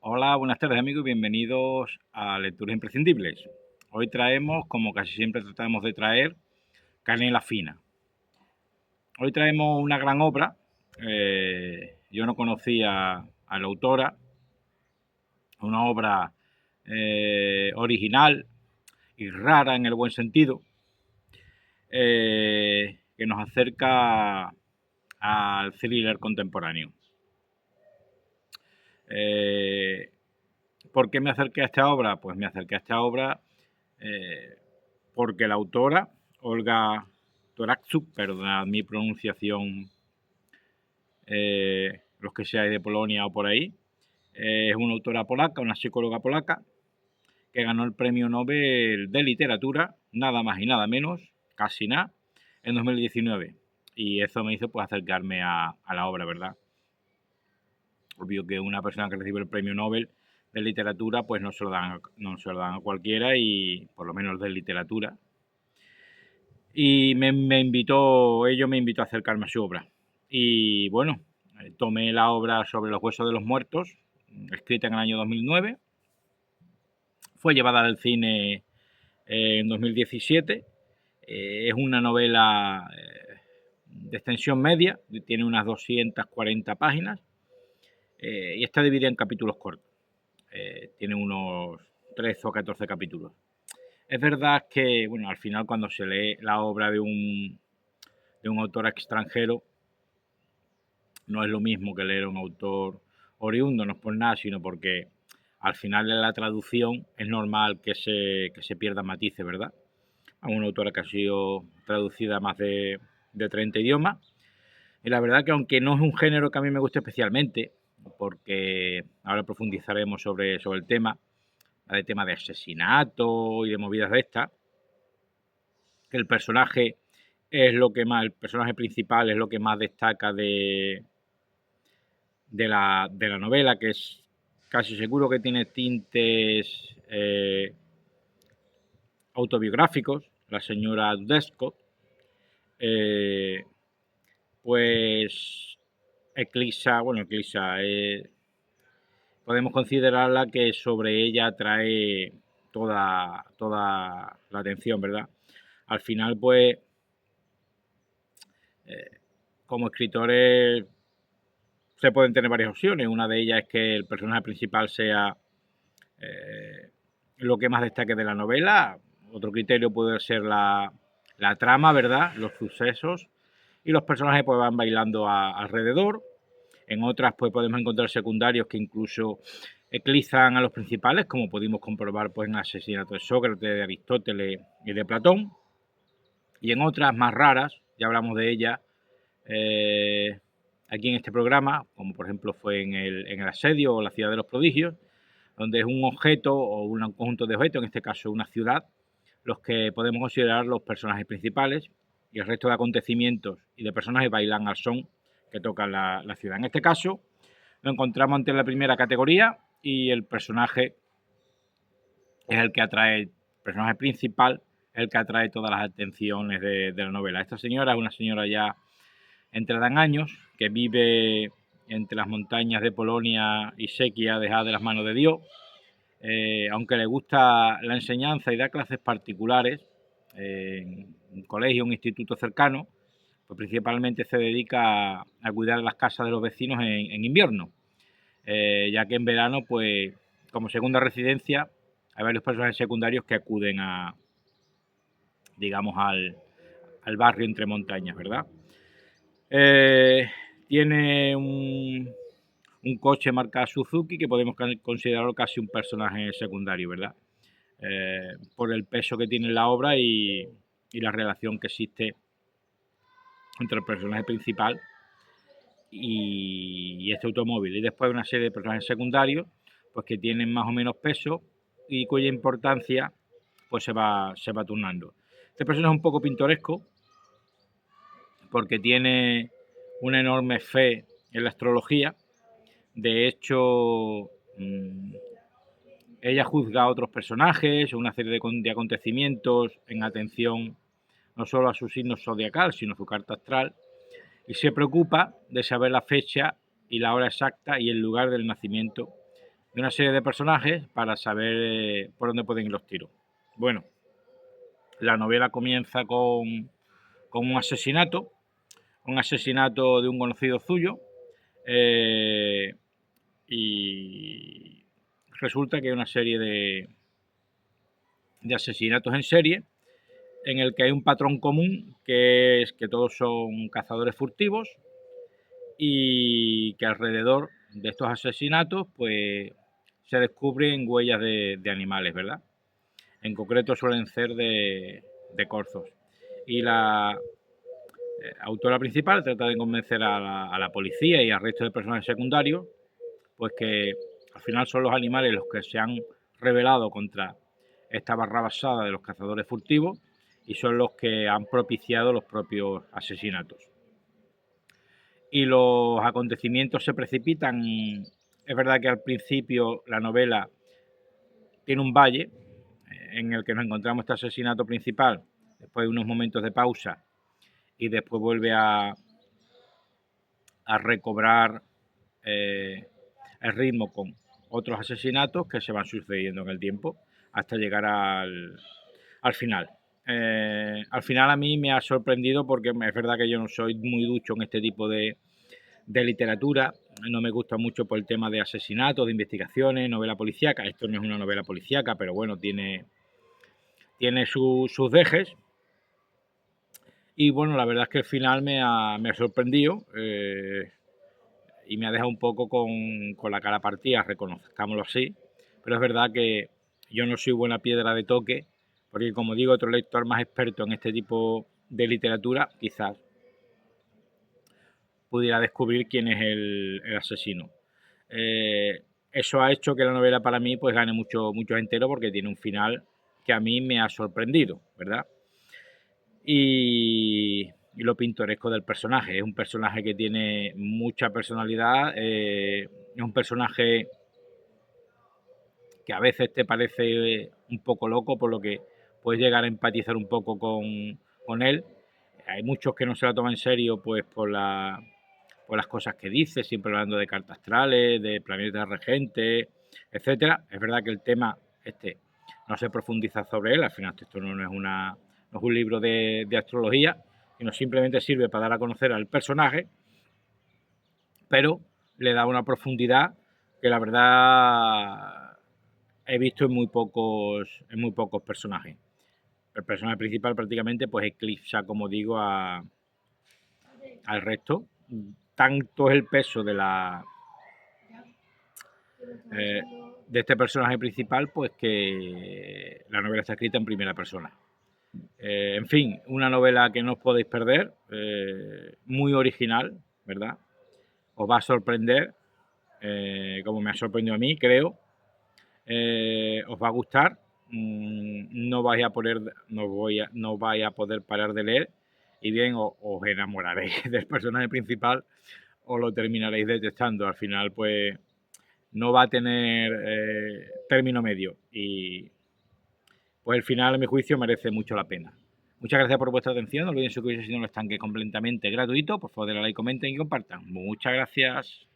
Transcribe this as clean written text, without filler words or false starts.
Hola, buenas tardes amigos y bienvenidos a Lecturas Imprescindibles. Hoy traemos, como casi siempre tratamos de traer, canela fina. Hoy traemos una gran obra. Yo no conocía a la autora, una obra original y rara en el buen sentido, que nos acerca al thriller contemporáneo. ¿Por qué me acerqué a esta obra? Pues me acerqué a esta obra porque la autora, Olga Tokarczuk, perdonad mi pronunciación, los que seáis de Polonia o por ahí, es una autora polaca, una psicóloga polaca, que ganó el Premio Nobel de Literatura, nada más y nada menos, casi nada, en 2019. Y eso me hizo pues acercarme a la obra, ¿verdad? Obvio que una persona que recibe el Premio Nobel de Literatura pues no se lo dan a cualquiera, y por lo menos de literatura. Y ello me invitó a acercarme a su obra. Y bueno, tomé la obra Sobre los huesos de los muertos, escrita en el año 2009. Fue llevada al cine en 2017. Es una novela de extensión media, tiene unas 240 páginas y está dividida en capítulos cortos. Tiene unos 13 o 14 capítulos. Es verdad que, bueno, al final cuando se lee la obra de un autor extranjero, no es lo mismo que leer a un autor oriundo, no es por nada, sino porque al final de la traducción es normal que se pierdan matices, ¿verdad? A una autora que ha sido traducida a más de 30 idiomas. Y la verdad que aunque no es un género que a mí me guste especialmente, porque ahora profundizaremos sobre el tema de asesinato y de movidas de estas, que el personaje principal es lo que más destaca de la novela, que es casi seguro que tiene tintes autobiográficos, la señora Dudesco, pues Eclipsa, podemos considerarla que sobre ella atrae toda la atención, ¿verdad? Al final, pues, como escritores se pueden tener varias opciones. Una de ellas es que el personaje principal sea lo que más destaque de la novela. Otro criterio puede ser la trama, ¿verdad? Los sucesos, y los personajes pues van bailando alrededor. En otras pues podemos encontrar secundarios que incluso eclipsan a los principales, como pudimos comprobar pues en el asesinato de Sócrates, de Aristóteles y de Platón. Y en otras más raras, ya hablamos de ellas aquí en este programa, como por ejemplo fue en el asedio o la ciudad de los prodigios, donde es un objeto o un conjunto de objetos, en este caso una ciudad, los que podemos considerar los personajes principales, y el resto de acontecimientos y de personajes bailan al son que toca la ciudad. En este caso lo encontramos ante la primera categoría, y el personaje es el que atrae, el personaje principal es el que atrae todas las atenciones de la novela. Esta señora es una señora ya entrada en años, que vive entre las montañas de Polonia y Sequia, dejada de las manos de Dios. Aunque le gusta la enseñanza y da clases particulares en un colegio, un instituto cercano, pues principalmente se dedica a cuidar las casas de los vecinos en invierno, ya que en verano, pues como segunda residencia, hay varios personajes secundarios que acuden digamos, al barrio entre montañas, ¿verdad? Tiene un coche marca Suzuki que podemos considerarlo casi un personaje secundario, ¿verdad? Por el peso que tiene la obra y la relación que existe entre el personaje principal y este automóvil. Y después una serie de personajes secundarios pues que tienen más o menos peso y cuya importancia pues se va turnando. Este personaje es un poco pintoresco porque tiene una enorme fe en la astrología. De hecho, ella juzga a otros personajes, una serie de acontecimientos en atención no solo a su signo zodiacal, sino a su carta astral, y se preocupa de saber la fecha y la hora exacta y el lugar del nacimiento de una serie de personajes para saber por dónde pueden ir los tiros. Bueno, la novela comienza con un asesinato de un conocido suyo, y resulta que hay una serie de asesinatos en serie en el que hay un patrón común, que es que todos son cazadores furtivos y que alrededor de estos asesinatos pues se descubren huellas de animales, ¿verdad? En concreto suelen ser de corzos. Y la autora principal trata de convencer a la policía y al resto de personajes secundarios pues que al final son los animales los que se han rebelado contra esta barra basada de los cazadores furtivos y son los que han propiciado los propios asesinatos. Y los acontecimientos se precipitan. Es verdad que al principio la novela tiene un valle en el que nos encontramos este asesinato principal, después de unos momentos de pausa, y después vuelve a recobrar el ritmo con otros asesinatos que se van sucediendo en el tiempo hasta llegar al final. Al final a mí me ha sorprendido porque es verdad que yo no soy muy ducho en este tipo de literatura, no me gusta mucho por el tema de asesinatos, de investigaciones, novela policíaca. Esto no es una novela policíaca, pero bueno, tiene sus dejes. Y bueno, la verdad es que el final me ha sorprendido y me ha dejado un poco con la cara partida, reconozcámoslo así. Pero es verdad que yo no soy buena piedra de toque, porque como digo, otro lector más experto en este tipo de literatura quizás pudiera descubrir quién es el asesino. Eso ha hecho que la novela para mí pues gane mucho entero, porque tiene un final que a mí me ha sorprendido, ¿verdad? Y lo pintoresco del personaje. Es un personaje que tiene mucha personalidad, es un personaje que a veces te parece un poco loco, por lo que puedes llegar a empatizar un poco con él. Hay muchos que no se la toman en serio pues por las cosas que dice, siempre hablando de cartas astrales, de planetas regentes, etcétera. Es verdad que el tema no se profundiza sobre él, al final esto no es un libro de astrología, sino simplemente sirve para dar a conocer al personaje, pero le da una profundidad que la verdad he visto en muy pocos personajes. El personaje principal prácticamente pues eclipsa, como digo, al resto. Tanto es el peso de este personaje principal, pues que la novela está escrita en primera persona. En fin, una novela que no os podéis perder, muy original, ¿verdad? Os va a sorprender, como me ha sorprendido a mí, creo. Os va a gustar, no vais a poder parar de leer, y bien os enamoraréis del personaje principal o lo terminaréis detestando. Al final pues no va a tener término medio, y pues el final, a mi juicio, merece mucho la pena. Muchas gracias por vuestra atención. No olviden suscribirse si no lo están, que es completamente gratuito. Por favor, denle like, comenten y compartan. Muchas gracias.